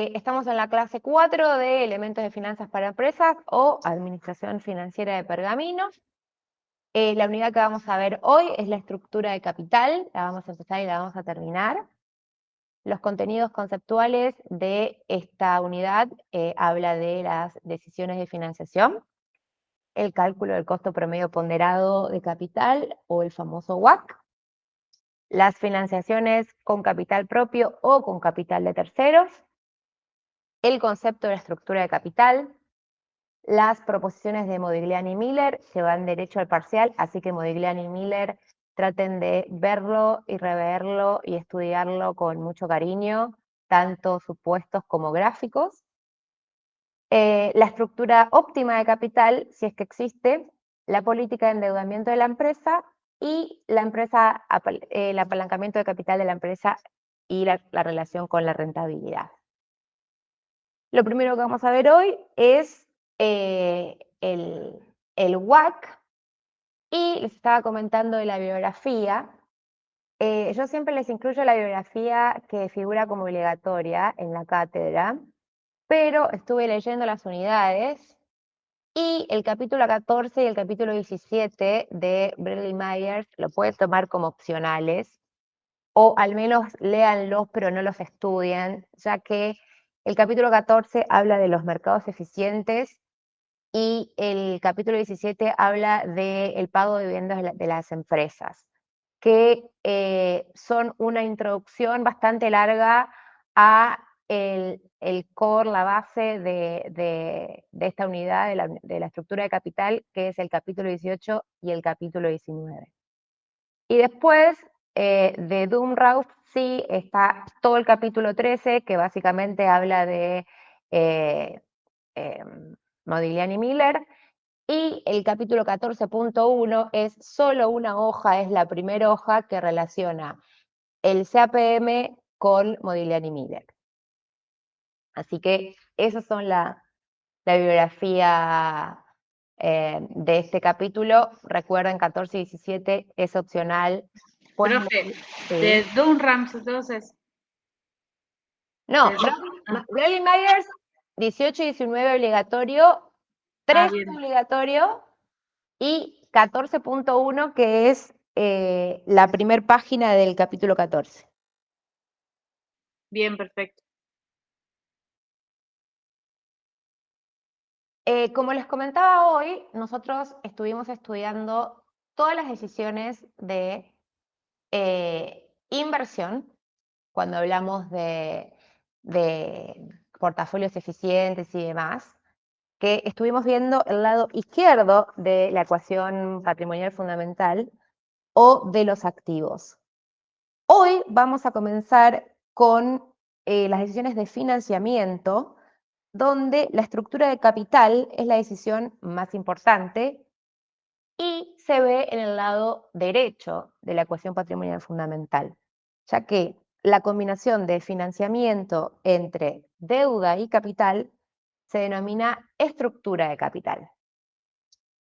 Estamos en la clase 4 de Elementos de Finanzas para Empresas o Administración Financiera de Pergaminos. La unidad que vamos a ver hoy es la estructura de capital. La vamos a empezar y la vamos a terminar. Los contenidos conceptuales de esta unidad habla de las decisiones de financiación, el cálculo del costo promedio ponderado de capital o el famoso WACC, las financiaciones con capital propio o con capital de terceros, el concepto de la estructura de capital, las proposiciones de Modigliani y Miller, que van derecho al parcial, así que Modigliani y Miller traten de verlo y reverlo y estudiarlo con mucho cariño, tanto supuestos como gráficos. La estructura óptima de capital, si es que existe, la política de endeudamiento de la empresa y el apalancamiento de capital de la empresa y la relación con la rentabilidad. Lo primero que vamos a ver hoy es el WACC, y les estaba comentando de la bibliografía. Yo siempre les incluyo la bibliografía que figura como obligatoria en la cátedra, pero estuve leyendo las unidades y el capítulo 14 y el capítulo 17 de Bradley Myers lo pueden tomar como opcionales, o al menos léanlos pero no los estudien, ya que el capítulo 14 habla de los mercados eficientes y el capítulo 17 habla del pago de dividendos de las empresas, que son una introducción bastante larga a el core, la base de esta unidad de la estructura de capital, que es el capítulo 18 y el capítulo 19. Y después de Dumrauf sí está todo el capítulo 13, que básicamente habla de Modigliani y Miller, y el capítulo 14.1 es solo una hoja, es la primera hoja que relaciona el CAPM con Modigliani y Miller. Así que esas son la bibliografía de este capítulo. Recuerden, 14 y 17 es opcional. Profe, Sí. de Dunrams, entonces. No, Bradley Myers, 18 y 19 obligatorio, 13 obligatorio y 14.1, que es la primera página del capítulo 14. Bien, perfecto. Como les comentaba hoy, nosotros estuvimos estudiando todas las decisiones de inversión cuando hablamos de portafolios eficientes y demás, que estuvimos viendo el lado izquierdo de la ecuación patrimonial fundamental o de los activos. Hoy vamos a comenzar con las decisiones de financiamiento, donde la estructura de capital es la decisión más importante y se ve en el lado derecho de la ecuación patrimonial fundamental, ya que la combinación de financiamiento entre deuda y capital se denomina estructura de capital.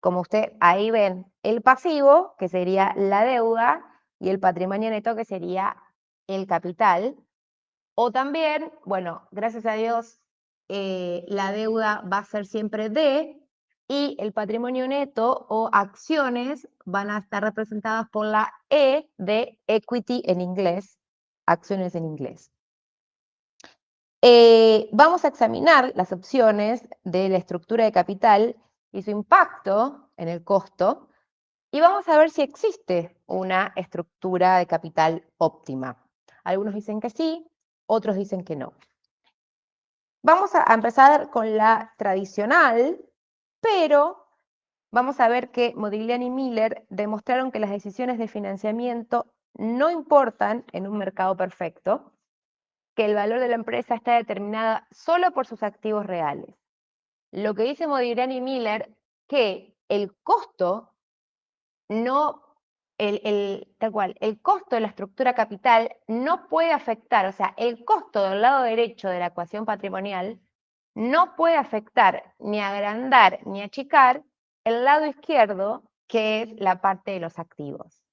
Como usted ahí ven, el pasivo, que sería la deuda, y el patrimonio neto, que sería el capital. O también, bueno, gracias a Dios, la deuda va a ser siempre D, y el patrimonio neto o acciones van a estar representadas por la E de equity en inglés, acciones en inglés. Vamos a examinar las opciones de la estructura de capital y su impacto en el costo, y vamos a ver si existe una estructura de capital óptima. Algunos dicen que sí, otros dicen que no. Vamos a empezar con la tradicional, pero vamos a ver que Modigliani y Miller demostraron que las decisiones de financiamiento no importan en un mercado perfecto, que el valor de la empresa está determinada solo por sus activos reales. Lo que dice Modigliani y Miller, que el costo no, tal cual, el costo de la estructura capital no puede afectar, o sea, el costo del lado derecho de la ecuación patrimonial no puede afectar ni agrandar ni achicar el lado izquierdo, que es la parte de los activos.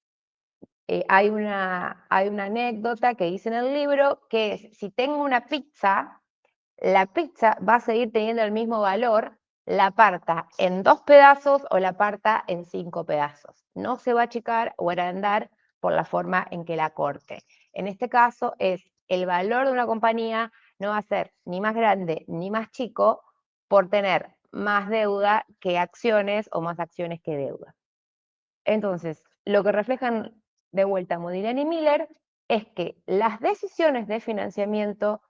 Hay una anécdota que dice en el libro que es, si tengo una pizza la pizza va a seguir teniendo el mismo valor, la parta en 2 pedazos o la parta en 5 pedazos. No se va a achicar o agrandar por la forma en que la corte. En este caso es el valor de una compañía no va a ser ni más grande ni más chico por tener más deuda que acciones o más acciones que deuda. Entonces, lo que reflejan de vuelta Modigliani y Miller es que las decisiones de financiamiento,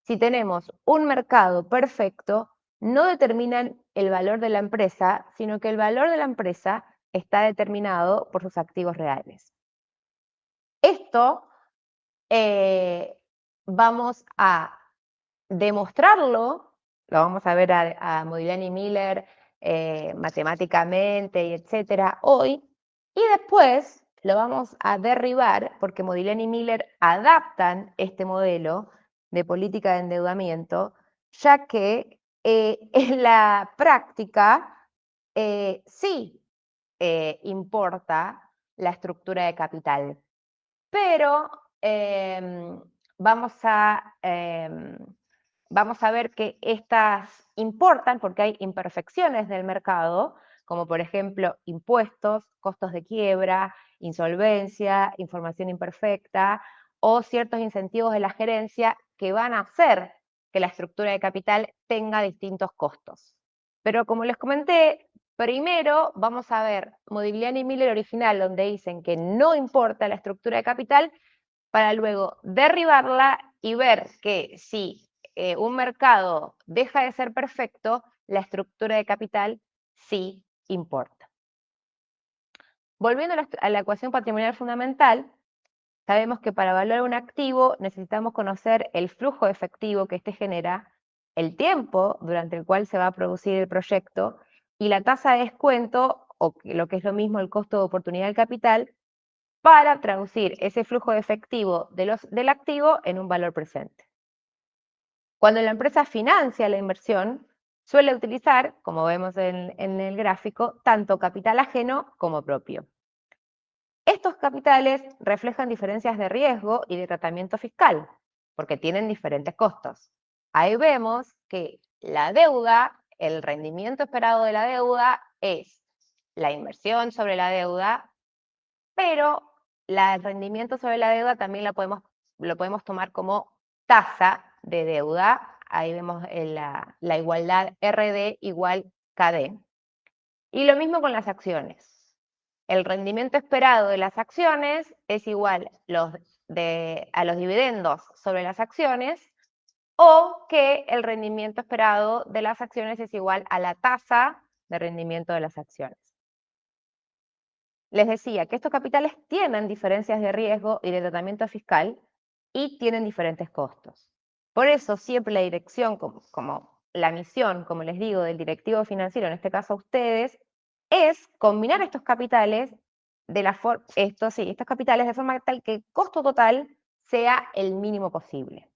si tenemos un mercado perfecto, no determinan el valor de la empresa, sino que el valor de la empresa está determinado por sus activos reales. Esto vamos a demostrarlo, lo vamos a ver a Modigliani y Miller matemáticamente y etcétera hoy, y después lo vamos a derribar porque Modigliani y Miller adaptan este modelo de política de endeudamiento, ya que en la práctica sí importa la estructura de capital, pero vamos a ver que estas importan porque hay imperfecciones del mercado, como por ejemplo impuestos, costos de quiebra, insolvencia, información imperfecta o ciertos incentivos de la gerencia que van a hacer que la estructura de capital tenga distintos costos. Pero como les comenté, primero vamos a ver Modigliani y Miller original, donde dicen que no importa la estructura de capital, para luego derribarla y ver que si un mercado deja de ser perfecto, la estructura de capital sí importa. Volviendo a la ecuación patrimonial fundamental, sabemos que para evaluar un activo necesitamos conocer el flujo efectivo que éste genera, el tiempo durante el cual se va a producir el proyecto y la tasa de descuento, o lo que es lo mismo el costo de oportunidad del capital, para traducir ese flujo efectivo del activo en un valor presente. Cuando la empresa financia la inversión, suele utilizar, como vemos en el gráfico, tanto capital ajeno como propio. Estos capitales reflejan diferencias de riesgo y de tratamiento fiscal, porque tienen diferentes costos. Ahí vemos que la deuda, el rendimiento esperado de la deuda es la inversión sobre la deuda, pero el rendimiento sobre la deuda también lo podemos tomar como tasa de deuda. Ahí vemos la igualdad RD igual KD. Y lo mismo con las acciones. El rendimiento esperado de las acciones es igual a los dividendos sobre las acciones, o que el rendimiento esperado de las acciones es igual a la tasa de rendimiento de las acciones. Les decía que estos capitales tienen diferencias de riesgo y de tratamiento fiscal y tienen diferentes costos. Por eso siempre la dirección, como la misión, como les digo, del directivo financiero, en este caso ustedes, es combinar estos capitales estos capitales de forma tal que el costo total sea el mínimo posible.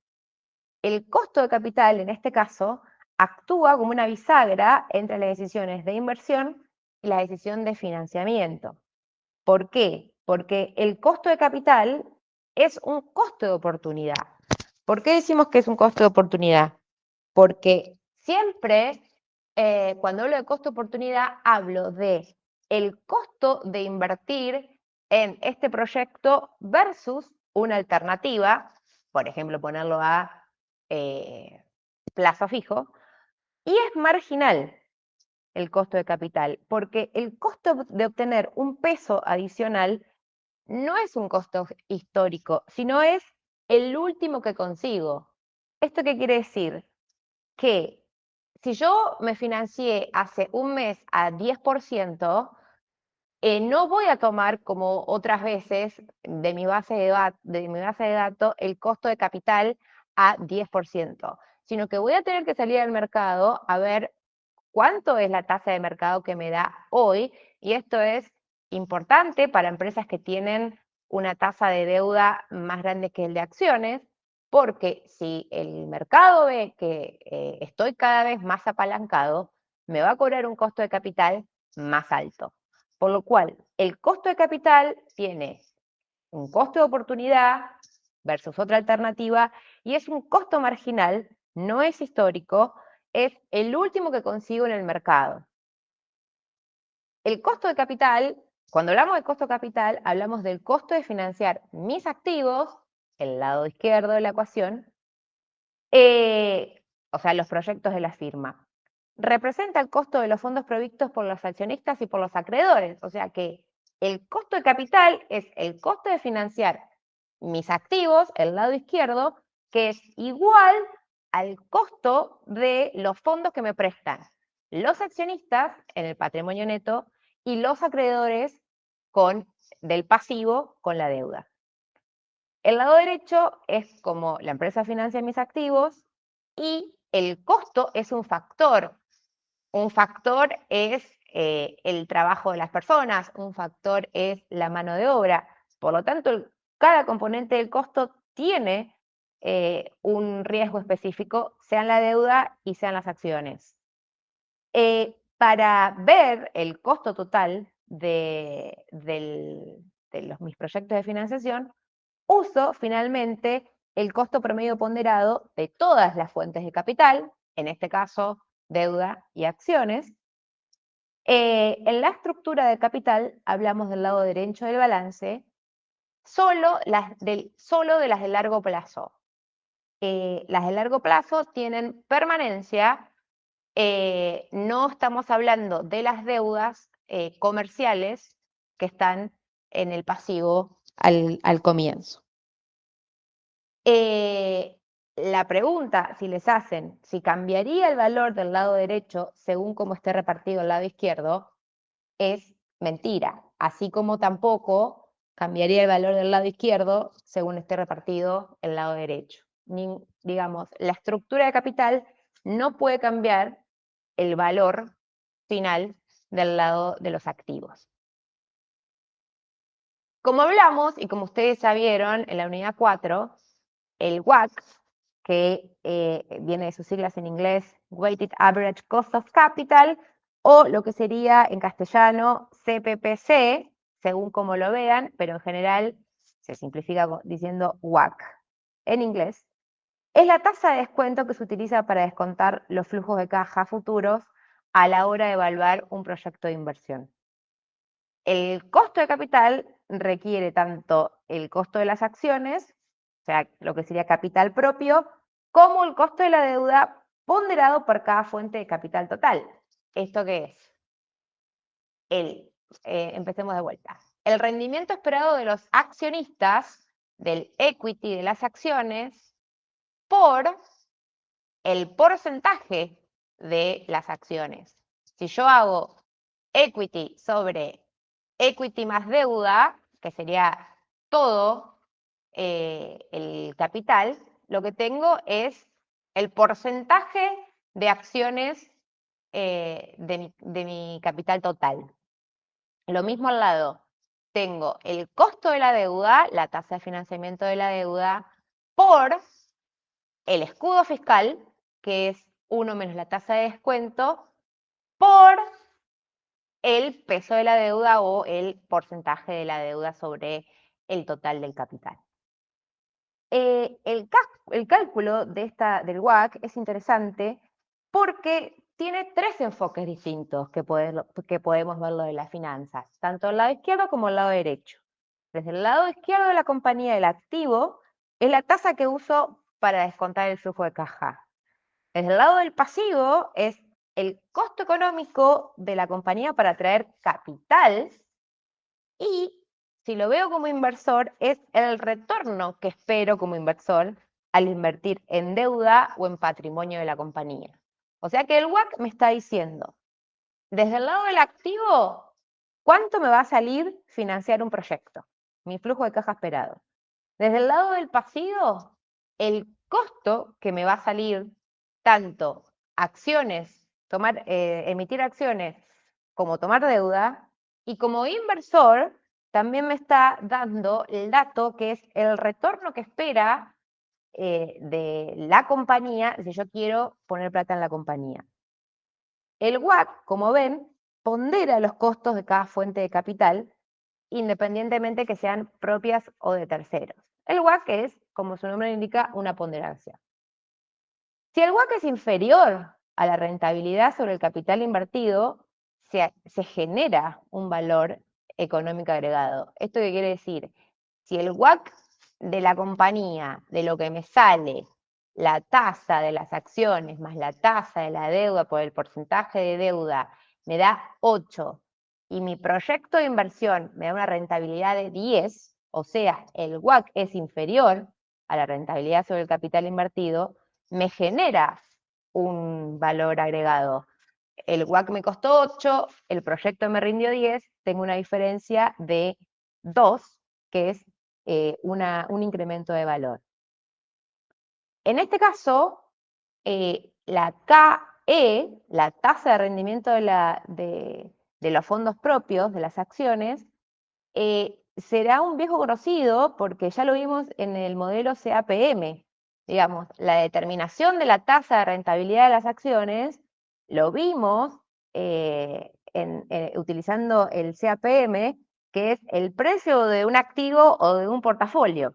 El costo de capital, en este caso, actúa como una bisagra entre las decisiones de inversión y la decisión de financiamiento. ¿Por qué? Porque el costo de capital es un costo de oportunidad. ¿Por qué decimos que es un costo de oportunidad? Porque siempre, cuando hablo de costo de oportunidad, hablo de el costo de invertir en este proyecto versus una alternativa, por ejemplo, ponerlo a plazo fijo, y es marginal el costo de capital, porque el costo de obtener un peso adicional no es un costo histórico, sino es el último que consigo. ¿Esto qué quiere decir? Que si yo me financié hace un mes a 10%, no voy a tomar como otras veces de mi base de datos el costo de capital a 10%, sino que voy a tener que salir al mercado a ver cuánto es la tasa de mercado que me da hoy, y esto es importante para empresas que tienen una tasa de deuda más grande que el de acciones, porque si el mercado ve que estoy cada vez más apalancado, me va a cobrar un costo de capital más alto. Por lo cual, el costo de capital tiene un costo de oportunidad versus otra alternativa y es un costo marginal no es histórico, es el último que consigo en el mercado. El costo de capital, cuando hablamos de costo de capital, hablamos del costo de financiar mis activos, el lado izquierdo de la ecuación, o sea, los proyectos de la firma. Representa el costo de los fondos provistos por los accionistas y por los acreedores. O sea que el costo de capital es el costo de financiar mis activos, el lado izquierdo, que es igual al costo de los fondos que me prestan los accionistas en el patrimonio neto y los acreedores del pasivo con la deuda. El lado derecho es como la empresa financia mis activos y el costo es un factor. Un factor es el trabajo de las personas, un factor es la mano de obra. Por lo tanto, cada componente del costo tiene un riesgo específico, sean la deuda y sean las acciones. Para ver el costo total de mis proyectos de financiación, uso finalmente el costo promedio ponderado de todas las fuentes de capital, en este caso deuda y acciones. En la estructura de capital hablamos del lado derecho del balance, solo de las de largo plazo. Las de largo plazo tienen permanencia. No estamos hablando de las deudas comerciales que están en el pasivo al comienzo. La pregunta, si les hacen, si cambiaría el valor del lado derecho según cómo esté repartido el lado izquierdo, es mentira. Así como tampoco cambiaría el valor del lado izquierdo según esté repartido el lado derecho. Digamos, la estructura de capital no puede cambiar el valor final del lado de los activos. Como hablamos, y como ustedes ya vieron en la unidad 4, el WACC, que viene de sus siglas en inglés, Weighted Average Cost of Capital, o lo que sería en castellano CPPC, según como lo vean, pero en general se simplifica diciendo WACC en inglés, es la tasa de descuento que se utiliza para descontar los flujos de caja futuros a la hora de evaluar un proyecto de inversión. El costo de capital requiere tanto el costo de las acciones, o sea, lo que sería capital propio, como el costo de la deuda ponderado por cada fuente de capital total. ¿Esto qué es? Empecemos de vuelta. El rendimiento esperado de los accionistas, del equity de las acciones, por el porcentaje de las acciones. Si yo hago equity sobre equity más deuda, que sería todo el capital, lo que tengo es el porcentaje de acciones de mi capital total. Lo mismo al lado, tengo el costo de la deuda, la tasa de financiamiento de la deuda, por el escudo fiscal, que es 1 menos la tasa de descuento, por el peso de la deuda o el porcentaje de la deuda sobre el total del capital. El cálculo del WACC es interesante porque tiene 3 enfoques distintos que podemos verlo de las finanzas, tanto el lado izquierdo como el lado derecho. Desde el lado izquierdo de la compañía, el activo es la tasa que uso para descontar el flujo de caja. Desde el lado del pasivo es el costo económico de la compañía para atraer capital y, si lo veo como inversor, es el retorno que espero como inversor al invertir en deuda o en patrimonio de la compañía. O sea que el WACC me está diciendo, desde el lado del activo, ¿cuánto me va a salir financiar un proyecto? Mi flujo de caja esperado. Desde el lado del pasivo, el costo que me va a salir tanto acciones, emitir acciones, como tomar deuda, y como inversor también me está dando el dato que es el retorno que espera de la compañía si yo quiero poner plata en la compañía. El WACC, como ven, pondera los costos de cada fuente de capital, independientemente que sean propias o de terceros. El WACC es, como su nombre indica, una ponderación. Si el WACC es inferior a la rentabilidad sobre el capital invertido, se genera un valor económico agregado. ¿Esto qué quiere decir? Si el WACC de la compañía, de lo que me sale, la tasa de las acciones más la tasa de la deuda por el porcentaje de deuda, me da 8 y mi proyecto de inversión me da una rentabilidad de 10, o sea, el WACC es inferior a la rentabilidad sobre el capital invertido, me genera un valor agregado. El WACC me costó 8, el proyecto me rindió 10, tengo una diferencia de 2, que es un incremento de valor. En este caso, la KE, la tasa de rendimiento de los fondos propios, de las acciones, será un viejo conocido porque ya lo vimos en el modelo CAPM. Digamos, la determinación de la tasa de rentabilidad de las acciones lo vimos utilizando el CAPM, que es el precio de un activo o de un portafolio.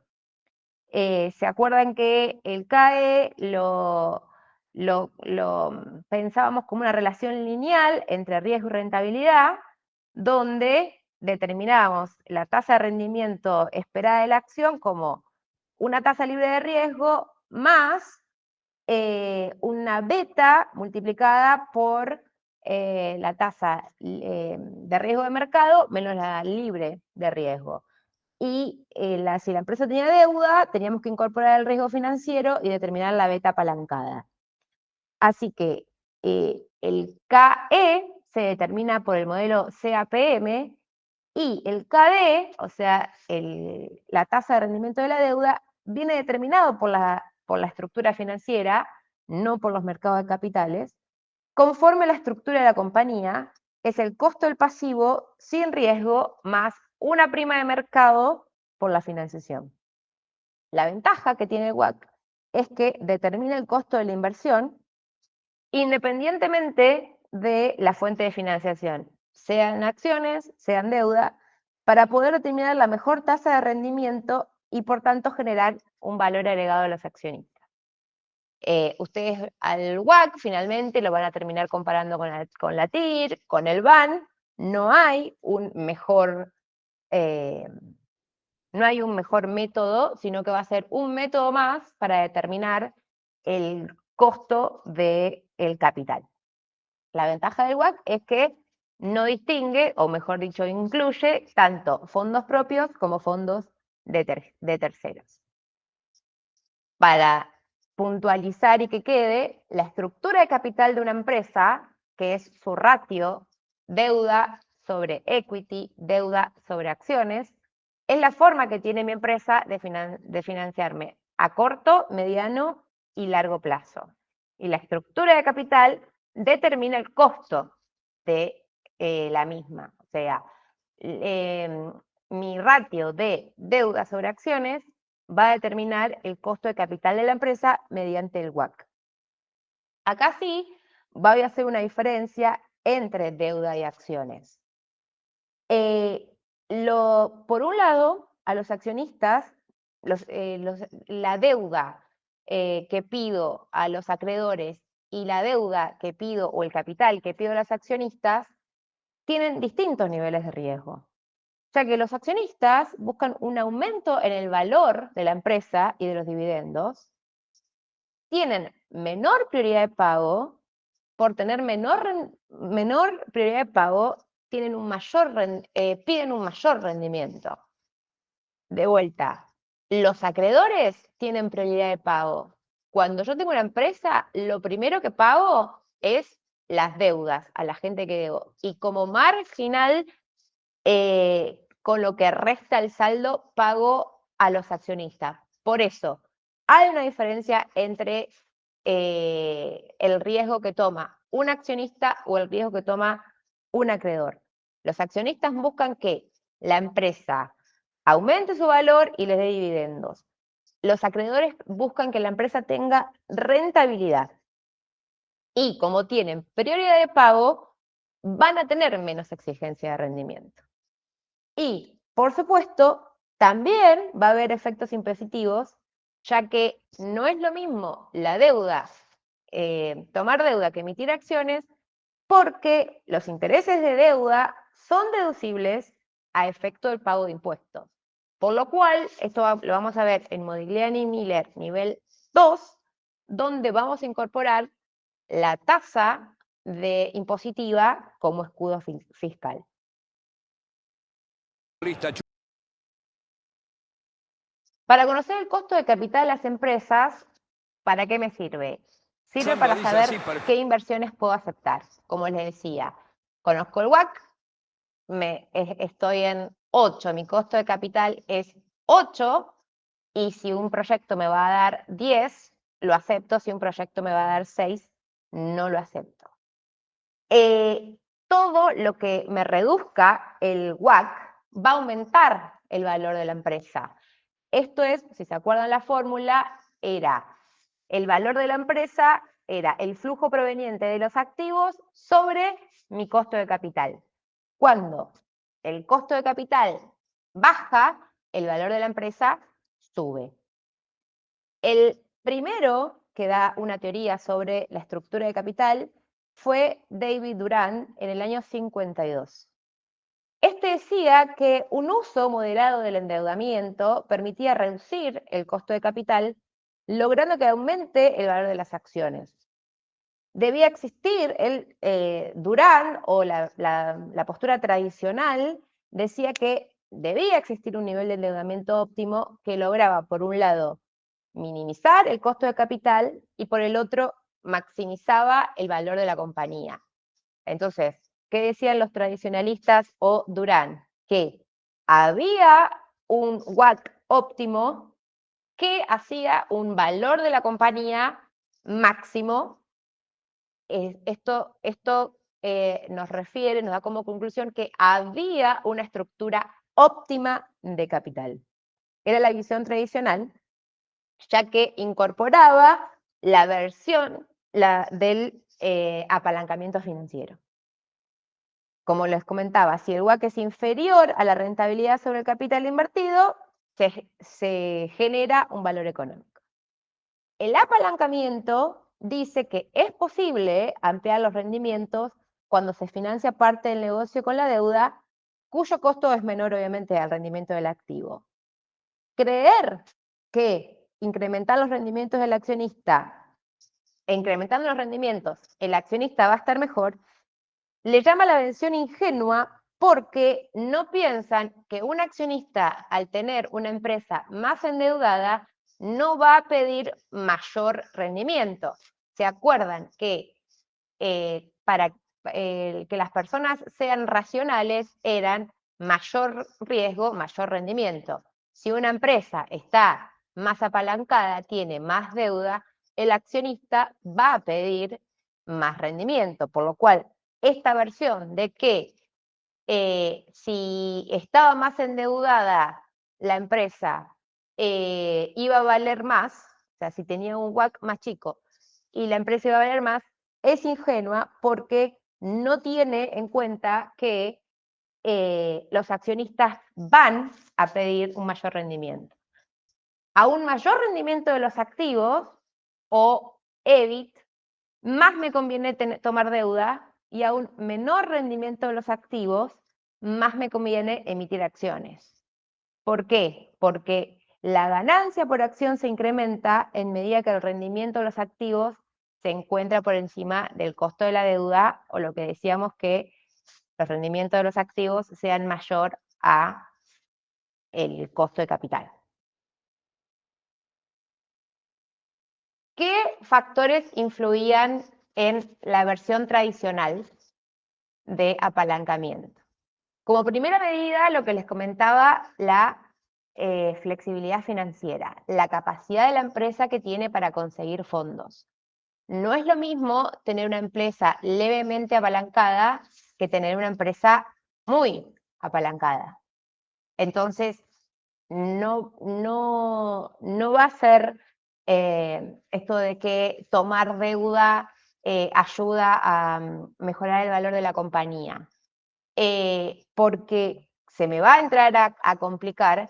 ¿Se acuerdan que el CAE lo pensábamos como una relación lineal entre riesgo y rentabilidad, donde determinábamos la tasa de rendimiento esperada de la acción como una tasa libre de riesgo más una beta multiplicada por la tasa de riesgo de mercado menos la libre de riesgo. Y si la empresa tenía deuda, teníamos que incorporar el riesgo financiero y determinar la beta apalancada. Así que el KE se determina por el modelo CAPM y el KD, o sea, la tasa de rendimiento de la deuda, viene determinado por la estructura financiera, no por los mercados de capitales, conforme la estructura de la compañía, es el costo del pasivo sin riesgo más una prima de mercado por la financiación. La ventaja que tiene el WACC es que determina el costo de la inversión independientemente de la fuente de financiación, sean acciones, sean deuda, para poder determinar la mejor tasa de rendimiento y por tanto generar un valor agregado a los accionistas. Ustedes al WACC finalmente lo van a terminar comparando con la TIR, con el BAN, no hay un mejor método, sino que va a ser un método más para determinar el costo del capital. La ventaja del WACC es que no distingue, o mejor dicho, incluye tanto fondos propios como fondos de terceros. Para puntualizar y que quede, la estructura de capital de una empresa, que es su ratio deuda sobre equity, deuda sobre acciones, es la forma que tiene mi empresa de financiarme a corto, mediano y largo plazo. Y la estructura de capital determina el costo de la misma. O sea, mi ratio de deuda sobre acciones va a determinar el costo de capital de la empresa mediante el WACC. Acá sí voy a hacer una diferencia entre deuda y acciones. Por un lado, a los accionistas, la deuda que pido a los acreedores y la deuda que pido, o el capital que pido a los accionistas, tienen distintos niveles de riesgo, ya que los accionistas buscan un aumento en el valor de la empresa y de los dividendos, tienen menor prioridad de pago, por tener menor prioridad de pago, piden un mayor rendimiento. De vuelta, los acreedores tienen prioridad de pago. Cuando yo tengo una empresa, lo primero que pago es las deudas a la gente que debo. Y como marginal, con lo que resta el saldo, pago a los accionistas. Por eso, hay una diferencia entre el riesgo que toma un accionista o el riesgo que toma un acreedor. Los accionistas buscan que la empresa aumente su valor y les dé dividendos. Los acreedores buscan que la empresa tenga rentabilidad. Y como tienen prioridad de pago, van a tener menos exigencia de rendimiento. Y, por supuesto, también va a haber efectos impositivos, ya que no es lo mismo la deuda tomar deuda que emitir acciones porque los intereses de deuda son deducibles a efecto del pago de impuestos. Por lo cual, esto lo vamos a ver en Modigliani-Miller nivel 2, donde vamos a incorporar la tasa impositiva como escudo fiscal. Para conocer el costo de capital de las empresas, ¿para qué me sirve? Sirve para saber qué inversiones puedo aceptar. Como les decía, conozco el WACC, estoy en 8, mi costo de capital es 8, y si un proyecto me va a dar 10, lo acepto. Si un proyecto me va a dar 6, no lo acepto. Todo lo que me reduzca el WACC va a aumentar el valor de la empresa. Esto es, si se acuerdan la fórmula, era el valor de la empresa, era el flujo proveniente de los activos sobre mi costo de capital. Cuando el costo de capital baja, el valor de la empresa sube. El primero que da una teoría sobre la estructura de capital fue David Durand en el año 52. Este decía que un uso moderado del endeudamiento permitía reducir el costo de capital, logrando que aumente el valor de las acciones. Debía existir, Durand, o la postura tradicional, decía que debía existir un nivel de endeudamiento óptimo que lograba, por un lado, minimizar el costo de capital y por el otro, maximizaba el valor de la compañía. Entonces, ¿qué decían los tradicionalistas o Durand? Que había un WACC óptimo que hacía un valor de la compañía máximo. Esto nos da como conclusión que había una estructura óptima de capital. Era la visión tradicional, ya que incorporaba la versión del apalancamiento financiero. Como les comentaba, si el WACC es inferior a la rentabilidad sobre el capital invertido, se genera un valor económico. El apalancamiento dice que es posible ampliar los rendimientos cuando se financia parte del negocio con la deuda, cuyo costo es menor, obviamente, al rendimiento del activo. Creer que incrementar los rendimientos del accionista, incrementando los rendimientos, el accionista va a estar mejor, le llama la atención ingenua porque no piensan que un accionista, al tener una empresa más endeudada, no va a pedir mayor rendimiento. ¿Se acuerdan que para que las personas sean racionales eran mayor riesgo, mayor rendimiento? Si una empresa está más apalancada, tiene más deuda, el accionista va a pedir más rendimiento, por lo cual esta versión de que si estaba más endeudada la empresa iba a valer más, o sea, si tenía un WACC más chico y la empresa iba a valer más, es ingenua porque no tiene en cuenta que los accionistas van a pedir un mayor rendimiento. A un mayor rendimiento de los activos o EBIT, más me conviene tomar deuda, y a un menor rendimiento de los activos, más me conviene emitir acciones. ¿Por qué? Porque la ganancia por acción se incrementa en medida que el rendimiento de los activos se encuentra por encima del costo de la deuda, o lo que decíamos, que los rendimientos de los activos sean mayor a el costo de capital. ¿Qué factores influían en la versión tradicional de apalancamiento? Como primera medida, lo que les comentaba, la flexibilidad financiera, la capacidad de la empresa que tiene para conseguir fondos. No es lo mismo tener una empresa levemente apalancada que tener una empresa muy apalancada. Entonces, no va a ser esto de que tomar deuda ayuda a mejorar el valor de la compañía. Porque se me va a entrar a complicar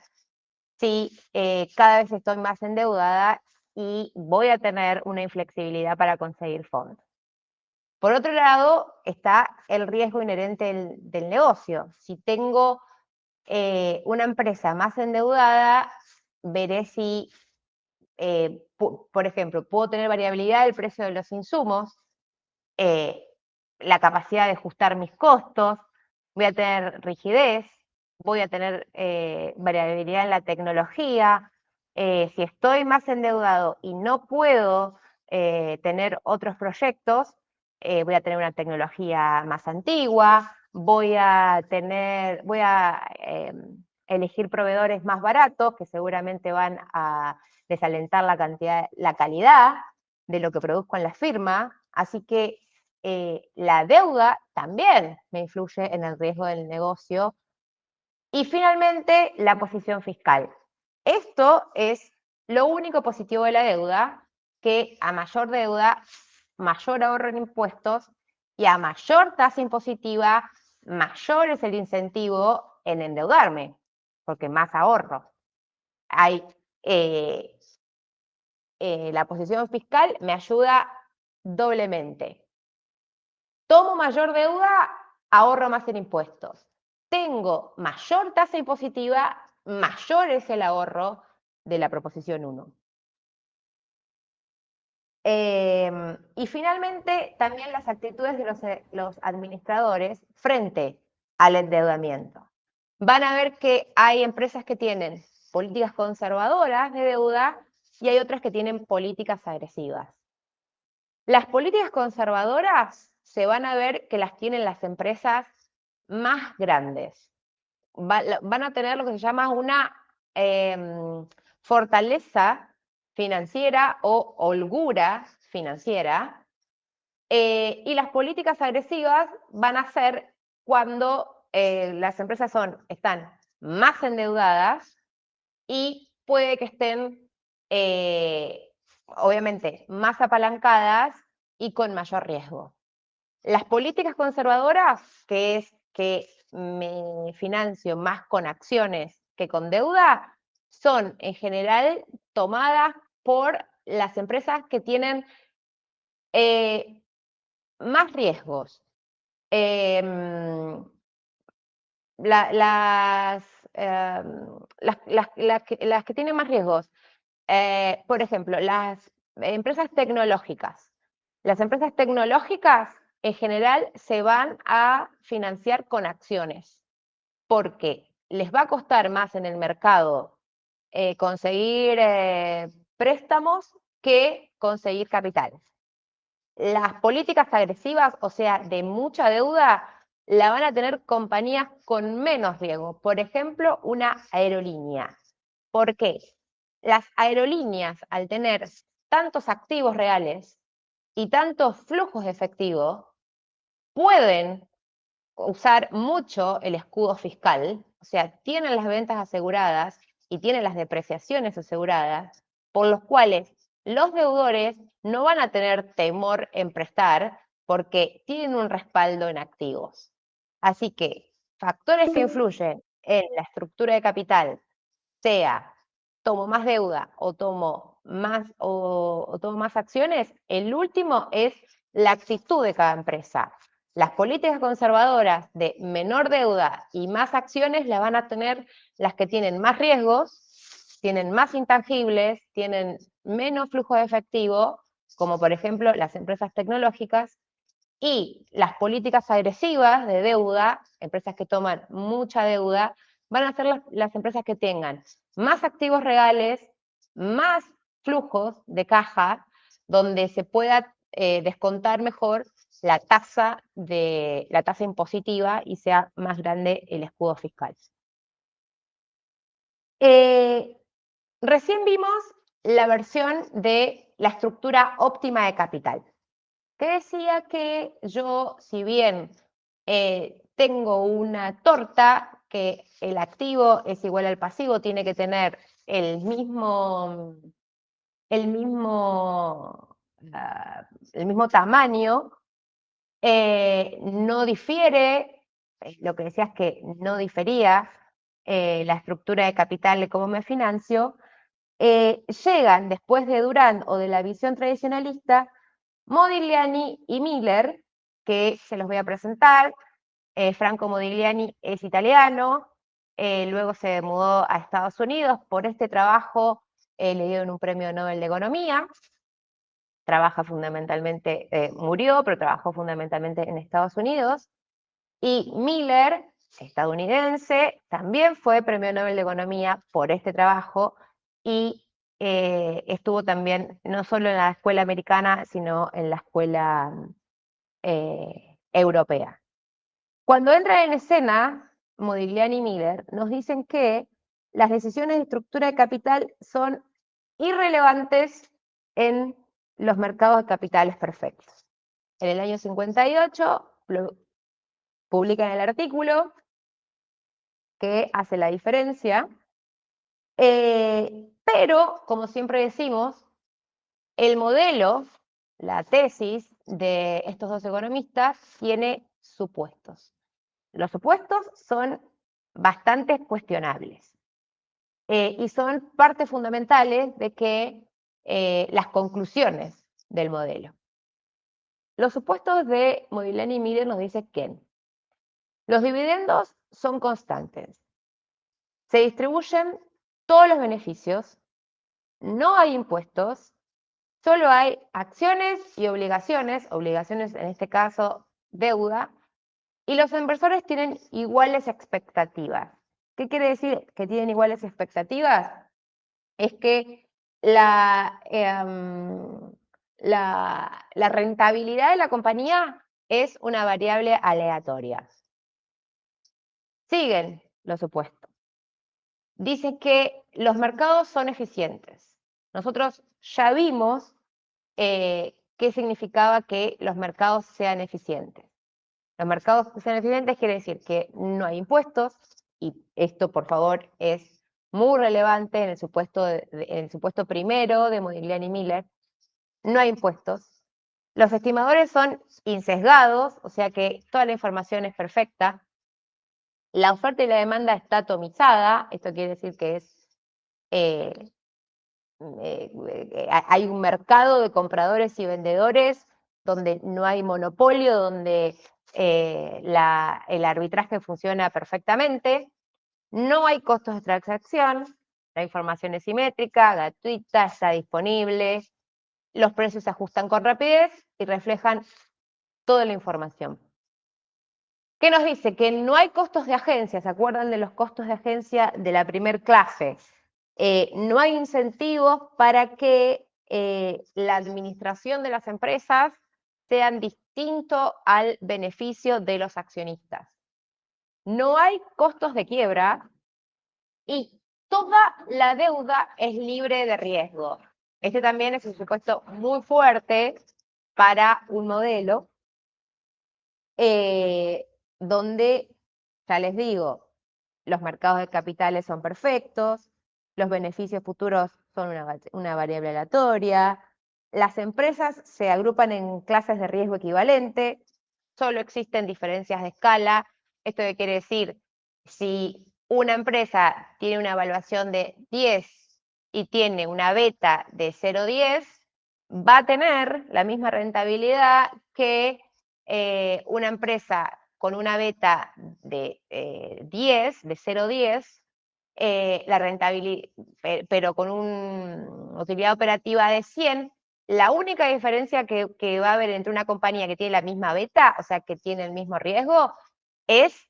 si cada vez estoy más endeudada y voy a tener una inflexibilidad para conseguir fondos. Por otro lado, está el riesgo inherente del negocio. Si tengo una empresa más endeudada, veré si, por ejemplo, puedo tener variabilidad del precio de los insumos, la capacidad de ajustar mis costos, voy a tener rigidez, voy a tener variabilidad en la tecnología. Si estoy más endeudado y no puedo tener otros proyectos, voy a tener una tecnología más antigua, voy a elegir proveedores más baratos que seguramente van a desalentar la calidad de lo que produzco en la firma. Así que la deuda también me influye en el riesgo del negocio. Y finalmente, la posición fiscal. Esto es lo único positivo de la deuda, que a mayor deuda, mayor ahorro en impuestos, y a mayor tasa impositiva, mayor es el incentivo en endeudarme, porque más ahorro. Hay, la posición fiscal me ayuda doblemente. Tomo mayor deuda, ahorro más en impuestos. Tengo mayor tasa impositiva, mayor es el ahorro de la proposición 1. Y finalmente, también las actitudes de los administradores frente al endeudamiento. Van a ver que hay empresas que tienen políticas conservadoras de deuda y hay otras que tienen políticas agresivas. Las políticas conservadoras se van a ver que las tienen las empresas más grandes. Van a tener lo que se llama una fortaleza financiera o holgura financiera. Y las políticas agresivas van a ser cuando las empresas están más endeudadas y puede que estén, obviamente, más apalancadas y con mayor riesgo. Las políticas conservadoras, que es que me financio más con acciones que con deuda, son en general tomadas por las empresas que tienen más riesgos. Las que tienen más riesgos. Por ejemplo, las empresas tecnológicas. Las empresas tecnológicas en general se van a financiar con acciones, porque les va a costar más en el mercado conseguir préstamos que conseguir capital. Las políticas agresivas, o sea, de mucha deuda, la van a tener compañías con menos riesgo. Por ejemplo, una aerolínea. ¿Por qué? Las aerolíneas, al tener tantos activos reales y tantos flujos de efectivo, pueden usar mucho el escudo fiscal, o sea, tienen las ventas aseguradas y tienen las depreciaciones aseguradas, por los cuales los deudores no van a tener temor en prestar porque tienen un respaldo en activos. Así que factores que influyen en la estructura de capital, sea tomo más deuda o tomo más acciones, el último es la actitud de cada empresa. Las políticas conservadoras de menor deuda y más acciones la van a tener las que tienen más riesgos, tienen más intangibles, tienen menos flujo de efectivo, como por ejemplo las empresas tecnológicas, y las políticas agresivas de deuda, empresas que toman mucha deuda, van a ser las empresas que tengan más activos reales, más flujos de caja, donde se pueda descontar mejor la tasa impositiva y sea más grande el escudo fiscal. Recién vimos la versión de la estructura óptima de capital, que decía que yo, si bien tengo una torta, que el activo es igual al pasivo, tiene que tener el mismo tamaño, no difiere, lo que decía es que no difería la estructura de capital de cómo me financio, llegan después de Durant o de la visión tradicionalista, Modigliani y Miller, que se los voy a presentar. Franco Modigliani es italiano, luego se mudó a Estados Unidos. Por este trabajo le dieron un premio Nobel de Economía. Trabaja fundamentalmente, murió, pero trabajó fundamentalmente en Estados Unidos. Y Miller, estadounidense, también fue premio Nobel de Economía por este trabajo y estuvo también no solo en la escuela americana, sino en la escuela europea. Cuando entra en escena Modigliani y Miller, nos dicen que las decisiones de estructura de capital son irrelevantes en los mercados de capitales perfectos. En el año 58 publican el artículo que hace la diferencia, pero, como siempre decimos, el modelo, la tesis de estos dos economistas tiene supuestos. Los supuestos son bastante cuestionables y son partes fundamentales de que las conclusiones del modelo. Los supuestos de Modigliani y Miller nos dicen que los dividendos son constantes, se distribuyen todos los beneficios, no hay impuestos, solo hay acciones y obligaciones en este caso deuda, y los inversores tienen iguales expectativas. ¿Qué quiere decir que tienen iguales expectativas? Es que la rentabilidad de la compañía es una variable aleatoria. Siguen los supuestos. Dice que los mercados son eficientes. Nosotros ya vimos qué significaba que los mercados sean eficientes. Los mercados sean eficientes quiere decir que no hay impuestos, y esto, por favor, es muy relevante en el supuesto primero de Modigliani y Miller. No hay impuestos. Los estimadores son insesgados, o sea que toda la información es perfecta. La oferta y la demanda está atomizada, esto quiere decir que hay un mercado de compradores y vendedores donde no hay monopolio, donde el arbitraje funciona perfectamente, no hay costos de transacción, la información es simétrica, gratuita, está disponible, los precios se ajustan con rapidez y reflejan toda la información. ¿Qué nos dice? Que no hay costos de agencia, ¿se acuerdan de los costos de agencia de la primer clase? No hay incentivos para que la administración de las empresas sean distinto al beneficio de los accionistas. No hay costos de quiebra y toda la deuda es libre de riesgo. Este también es un supuesto muy fuerte para un modelo donde, ya les digo, los mercados de capitales son perfectos, los beneficios futuros son una variable aleatoria, las empresas se agrupan en clases de riesgo equivalente, solo existen diferencias de escala. ¿Esto qué quiere decir? Si una empresa tiene una evaluación de 10 y tiene una beta de 0,10, va a tener la misma rentabilidad que una empresa con una beta de 10, de 0,10, la rentabilidad, pero con una utilidad operativa de 100, la única diferencia que va a haber entre una compañía que tiene la misma beta, o sea, que tiene el mismo riesgo, es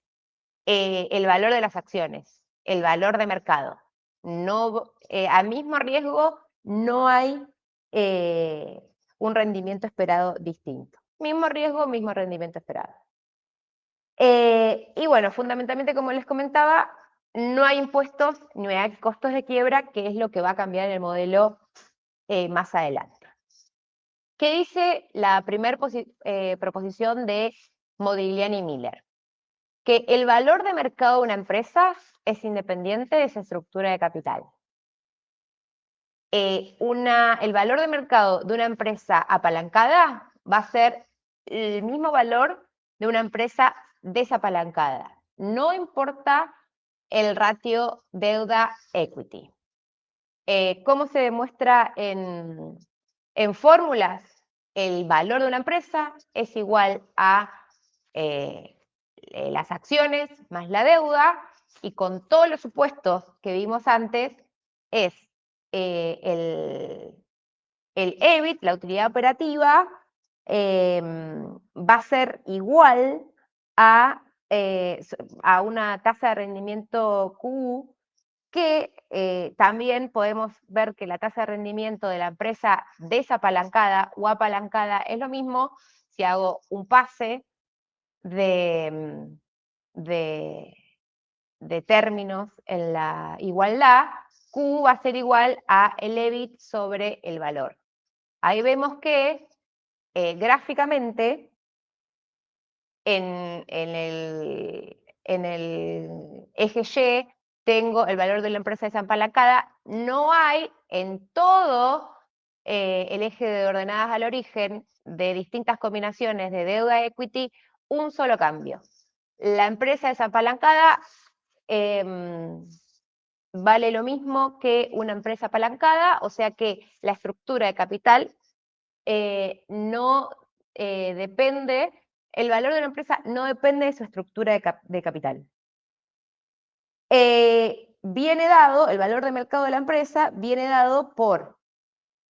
el valor de las acciones, el valor de mercado. No, a mismo riesgo no hay un rendimiento esperado distinto. Mismo riesgo, mismo rendimiento esperado. Y bueno, fundamentalmente, como les comentaba, no hay impuestos, no hay costos de quiebra, que es lo que va a cambiar en el modelo más adelante. ¿Qué dice la primera proposición de Modigliani y Miller? Que el valor de mercado de una empresa es independiente de su estructura de capital. El valor de mercado de una empresa apalancada va a ser el mismo valor de una empresa desapalancada. No importa el ratio deuda-equity. ¿Cómo se demuestra en fórmulas? El valor de una empresa es igual a las acciones más la deuda, y con todos los supuestos que vimos antes, es el EBIT, la utilidad operativa, va a ser igual a una tasa de rendimiento Q, que también podemos ver que la tasa de rendimiento de la empresa desapalancada o apalancada es lo mismo si hago un pase de, de términos en la igualdad. Q va a ser igual a el EBIT sobre el valor. Ahí vemos que gráficamente en el eje Y tengo el valor de la empresa desapalancada. No hay en todo el eje de ordenadas al origen de distintas combinaciones de deuda equity un solo cambio. La empresa desapalancada vale lo mismo que una empresa apalancada, o sea que la estructura de capital no depende, el valor de una empresa no depende de su estructura de capital. Viene dado, el valor de mercado de la empresa viene dado por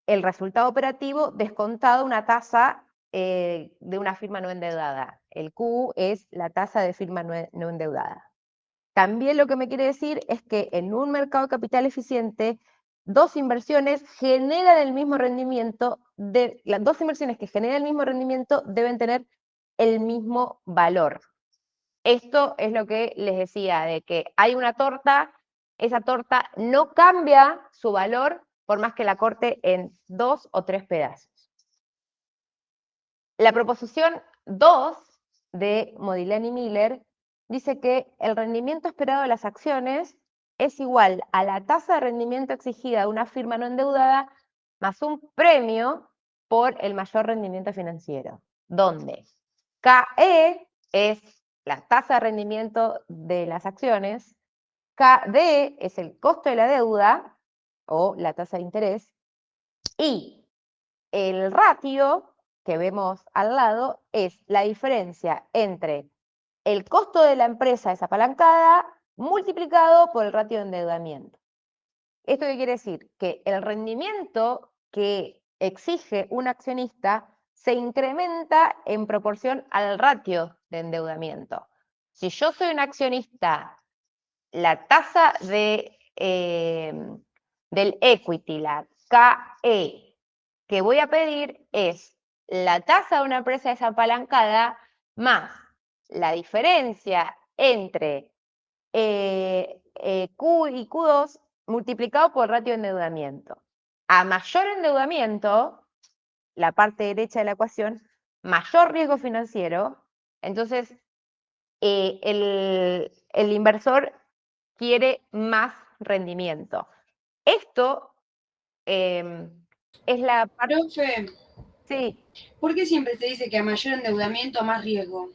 el resultado operativo descontado una tasa de una firma no endeudada. El Q es la tasa de firma no endeudada. También lo que me quiere decir es que en un mercado de capital eficiente, dos inversiones generan el mismo rendimiento, las dos inversiones que generan el mismo rendimiento deben tener el mismo valor. Esto es lo que les decía, de que hay una torta, esa torta no cambia su valor por más que la corte en 2 o 3 pedazos. La proposición 2 de Modigliani y Miller dice que el rendimiento esperado de las acciones es igual a la tasa de rendimiento exigida de una firma no endeudada más un premio por el mayor rendimiento financiero, donde KE es la tasa de rendimiento de las acciones, KD es el costo de la deuda o la tasa de interés, y el ratio que vemos al lado es la diferencia entre el costo de la empresa desapalancada multiplicado por el ratio de endeudamiento. ¿Esto qué quiere decir? Que el rendimiento que exige un accionista se incrementa en proporción al ratio de endeudamiento. Si yo soy un accionista, la tasa del equity, la KE, que voy a pedir es la tasa de una empresa desapalancada más la diferencia entre Q y Q2 multiplicado por el ratio de endeudamiento. A mayor endeudamiento, la parte derecha de la ecuación, mayor riesgo financiero. Entonces, el inversor quiere más rendimiento. Esto es la parte... Profe, Sí, ¿por qué siempre te dice que a mayor endeudamiento más riesgo?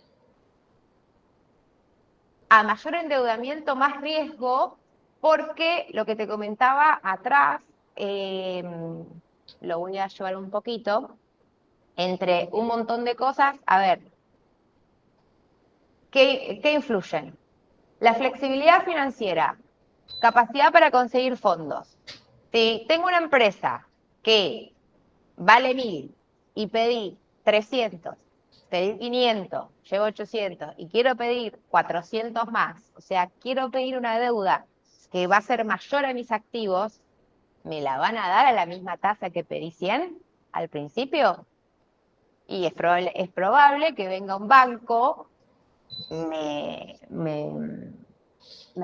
a mayor endeudamiento, más riesgo, porque lo que te comentaba atrás, lo voy a llevar un poquito, entre un montón de cosas, a ver, ¿qué influyen? La flexibilidad financiera, capacidad para conseguir fondos. Si tengo una empresa que vale 1000 y pedí 300, pedí 500, llevo 800 y quiero pedir 400 más, o sea, quiero pedir una deuda que va a ser mayor a mis activos, ¿me la van a dar a la misma tasa que pedí 100 al principio? Y es probable que venga un banco, me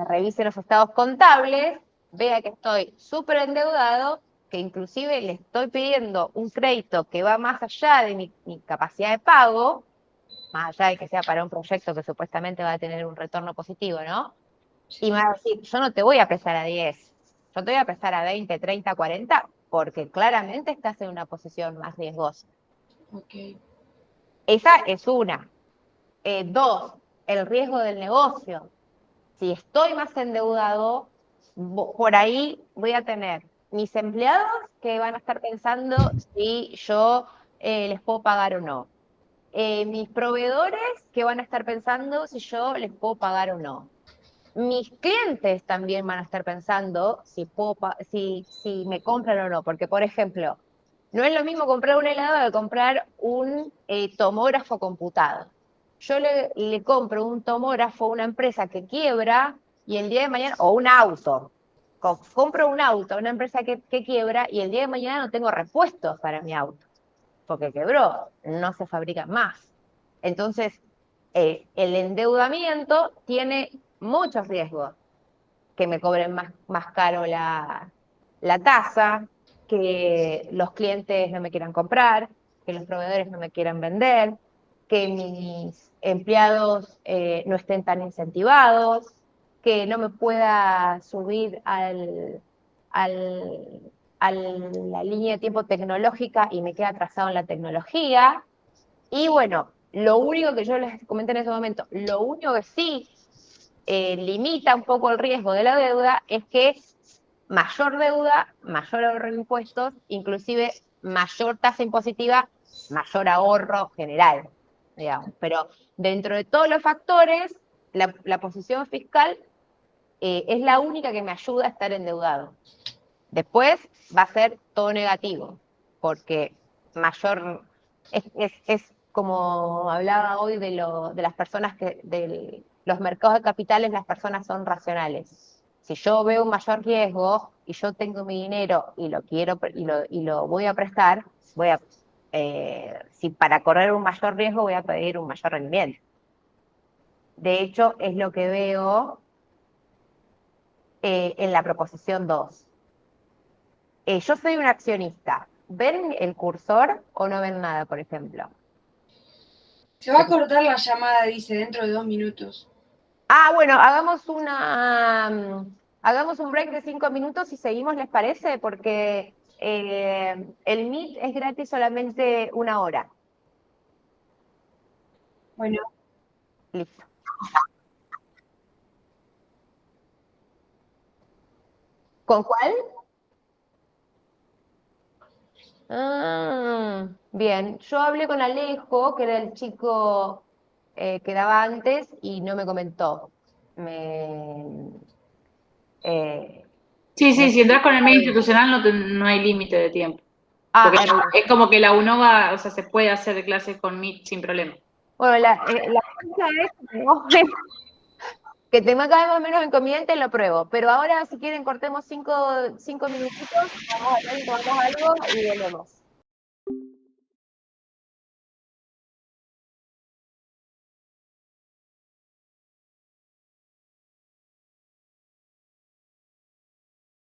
revise los estados contables, vea que estoy súper endeudado, que inclusive le estoy pidiendo un crédito que va más allá de mi capacidad de pago, más allá de que sea para un proyecto que supuestamente va a tener un retorno positivo, ¿no? Y me va a decir, yo no te voy a prestar a 10, yo te voy a prestar a 20, 30, 40, porque claramente estás en una posición más riesgosa. Ok. Esa es una. Dos, el riesgo del negocio. Si estoy más endeudado, por ahí voy a tener mis empleados que van a estar pensando si yo les puedo pagar o no. Mis proveedores que van a estar pensando si yo les puedo pagar o no. Mis clientes también van a estar pensando si me compran o no, porque por ejemplo, no es lo mismo comprar un helado que comprar un tomógrafo computado. Yo le compro un tomógrafo a una empresa que quiebra y el día de mañana, o un auto, compro un auto a una empresa que quiebra y el día de mañana no tengo repuestos para mi auto, porque quebró, no se fabrican más. Entonces, el endeudamiento tiene muchos riesgos, que me cobren más caro la tasa, que los clientes no me quieran comprar, que los proveedores no me quieran vender, que mis empleados no estén tan incentivados, que no me pueda subir al- a la línea de tiempo tecnológica y me quede atrasado en la tecnología. Y bueno, lo único que yo les comenté en ese momento, lo único que sí limita un poco el riesgo de la deuda es que mayor deuda, mayor ahorro en impuestos, inclusive mayor tasa impositiva, mayor ahorro general, digamos. Pero dentro de todos los factores, la posición fiscal es la única que me ayuda a estar endeudado. Después va a ser todo negativo, porque mayor, es como hablaba hoy de las personas de los mercados de capitales, las personas son racionales. Si yo veo un mayor riesgo y yo tengo mi dinero y lo quiero y lo voy a prestar, si para correr un mayor riesgo voy a pedir un mayor rendimiento. De hecho, es lo que veo en la proposición 2. Yo soy un accionista. ¿Ven el cursor o no ven nada, por ejemplo? Se va a cortar la llamada, dice, dentro de 2 minutos. Bueno, hagamos un break de 5 minutos y seguimos, ¿les parece? Porque el Meet es gratis solamente 1 hora. Bueno, Listo. ¿Con cuál? Bien, yo hablé con Alejo, que era el chico que daba antes, y no me comentó. Eh, Sí, me sí, si entras con el medio sabe. institucional no hay límite de tiempo. Porque Hermoso. es como que la UNOVA, o sea, se puede hacer clases con Meet sin problema. Bueno, la cosa es que te me cae más o menos inconveniente, lo pruebo. Pero ahora, si quieren, cortemos cinco minutitos, vamos a hablar y tomamos algo y volvemos.